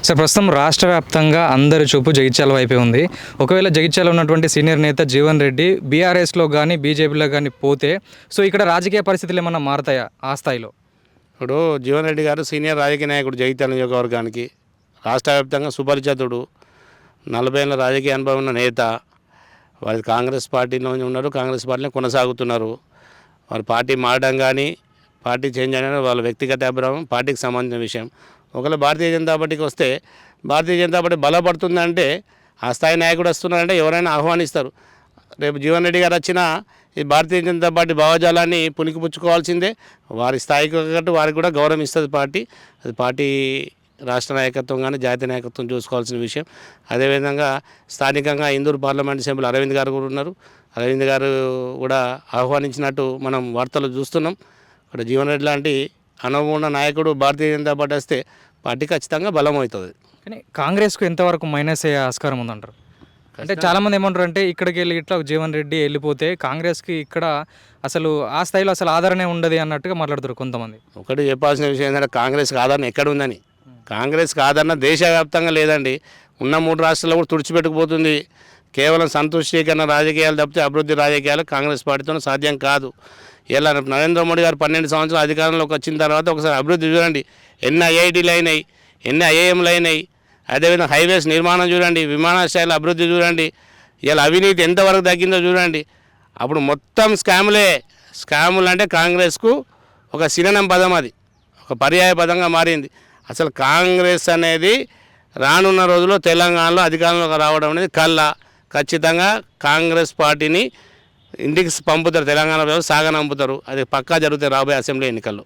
Sir ప్రస్తుతం రాష్ట్ర వ్యాప్తంగా అందరి చూపు జగిత్యాల వైపే ఉంది. ఒకవేళ జగిత్యాల ఉన్నటువంటి సీనియర్ నేత జీవన్ రెడ్డి బీఆర్ఎస్లో కానీ బీజేపీలో కానీ పోతే సో ఇక్కడ రాజకీయ పరిస్థితులు ఏమన్నా మారతాయా ఆ స్థాయిలో? ఇప్పుడు జీవన్ రెడ్డి గారు సీనియర్ రాజకీయ నాయకుడు జగిత్యాల నియోజకవర్గానికి, రాష్ట్ర వ్యాప్తంగా సుపరిచితుడు, 40 ఏళ్ళ రాజకీయ అనుభవం ఉన్న నేత. వారి కాంగ్రెస్ పార్టీలో ఉన్నారు, కాంగ్రెస్ పార్టీలో కొనసాగుతున్నారు. వారి పార్టీ మారడం కానీ పార్టీ చేంజ్ అనేది వాళ్ళ వ్యక్తిగత అభిప్రాయం, పార్టీకి సంబంధించిన విషయం. ఒకవేళ భారతీయ జనతా పార్టీకి వస్తే భారతీయ జనతా పార్టీ బలపడుతుందంటే ఆ స్థాయి నాయకుడు వస్తున్నారంటే ఎవరైనా ఆహ్వానిస్తారు. రేపు జీవన్ రెడ్డి గారు వచ్చినా ఈ భారతీయ జనతా పార్టీ భావజాలాన్ని పుణికిపుచ్చుకోవాల్సిందే. వారి స్థాయికి తగ్గట్టు వారికి కూడా గౌరవం ఇస్తుంది పార్టీ. అది పార్టీ రాష్ట్ర నాయకత్వం కానీ జాతీయ నాయకత్వం చూసుకోవాల్సిన విషయం. అదేవిధంగా స్థానికంగా ఇందూరు పార్లమెంట్ సభ్యులు అరవింద్ గారు కూడా ఉన్నారు. అరవింద్ గారు కూడా ఆహ్వానించినట్టు మనం వార్తలు చూస్తున్నాం. ఇక్కడ జీవన్ రెడ్డి లాంటి అనుభవం ఉన్న నాయకుడు భారతీయ జనతా పార్టీ వస్తే పార్టీ ఖచ్చితంగా బలం అవుతుంది. కానీ కాంగ్రెస్కు ఎంతవరకు మైనస్ అయ్యే ఆస్కారం ఉందంటారు? అంటే చాలామంది ఏమంటారు అంటే ఇక్కడికి వెళ్ళి ఇట్లా జీవన్ రెడ్డి వెళ్ళిపోతే కాంగ్రెస్కి ఇక్కడ అసలు ఆ స్థాయిలో అసలు ఆదరణ ఉండదు అన్నట్టుగా మాట్లాడుతారు కొంతమంది. ఒకటి చెప్పాల్సిన విషయం ఏంటంటే కాంగ్రెస్కి ఆదరణ ఎక్కడ ఉందని. కాంగ్రెస్కి ఆదరణ దేశవ్యాప్తంగా లేదండి. ఉన్న 3 రాష్ట్రాల్లో కూడా తుడిచిపెట్టుకుపోతుంది. కేవలం సంతుష్టీకరణ రాజకీయాలు తప్పితే అభివృద్ధి రాజకీయాలు కాంగ్రెస్ పార్టీతో సాధ్యం కాదు. ఇలా నరేంద్ర మోడీ గారు 12 సంవత్సరాలు అధికారంలోకి వచ్చిన తర్వాత ఒకసారి అభివృద్ధి చూడండి. ఎన్ని ఐఐటీలు అయినాయి, ఎన్ని ఐఐఎంలు అయినాయి. అదేవిధంగా హైవేస్ నిర్మాణం చూడండి, విమానాశ్రయాల అభివృద్ధి చూడండి. ఇలా అవినీతి ఎంతవరకు తగ్గిందో చూడండి. అప్పుడు మొత్తం స్కాములు అంటే కాంగ్రెస్కు ఒక సినోనిమ్ పదం, అది ఒక పర్యాయ పదంగా మారింది. అసలు కాంగ్రెస్ అనేది రానున్న రోజుల్లో తెలంగాణలో అధికారంలోకి రావడం అనేది ఖచ్చితంగా కాంగ్రెస్ పార్టీని ఇంటికి పంపుతారు, తెలంగాణ ప్రజలు సాగనంపుతారు. అది పక్కా జరుగుతాయి రాబోయే అసెంబ్లీ ఎన్నికల్లో.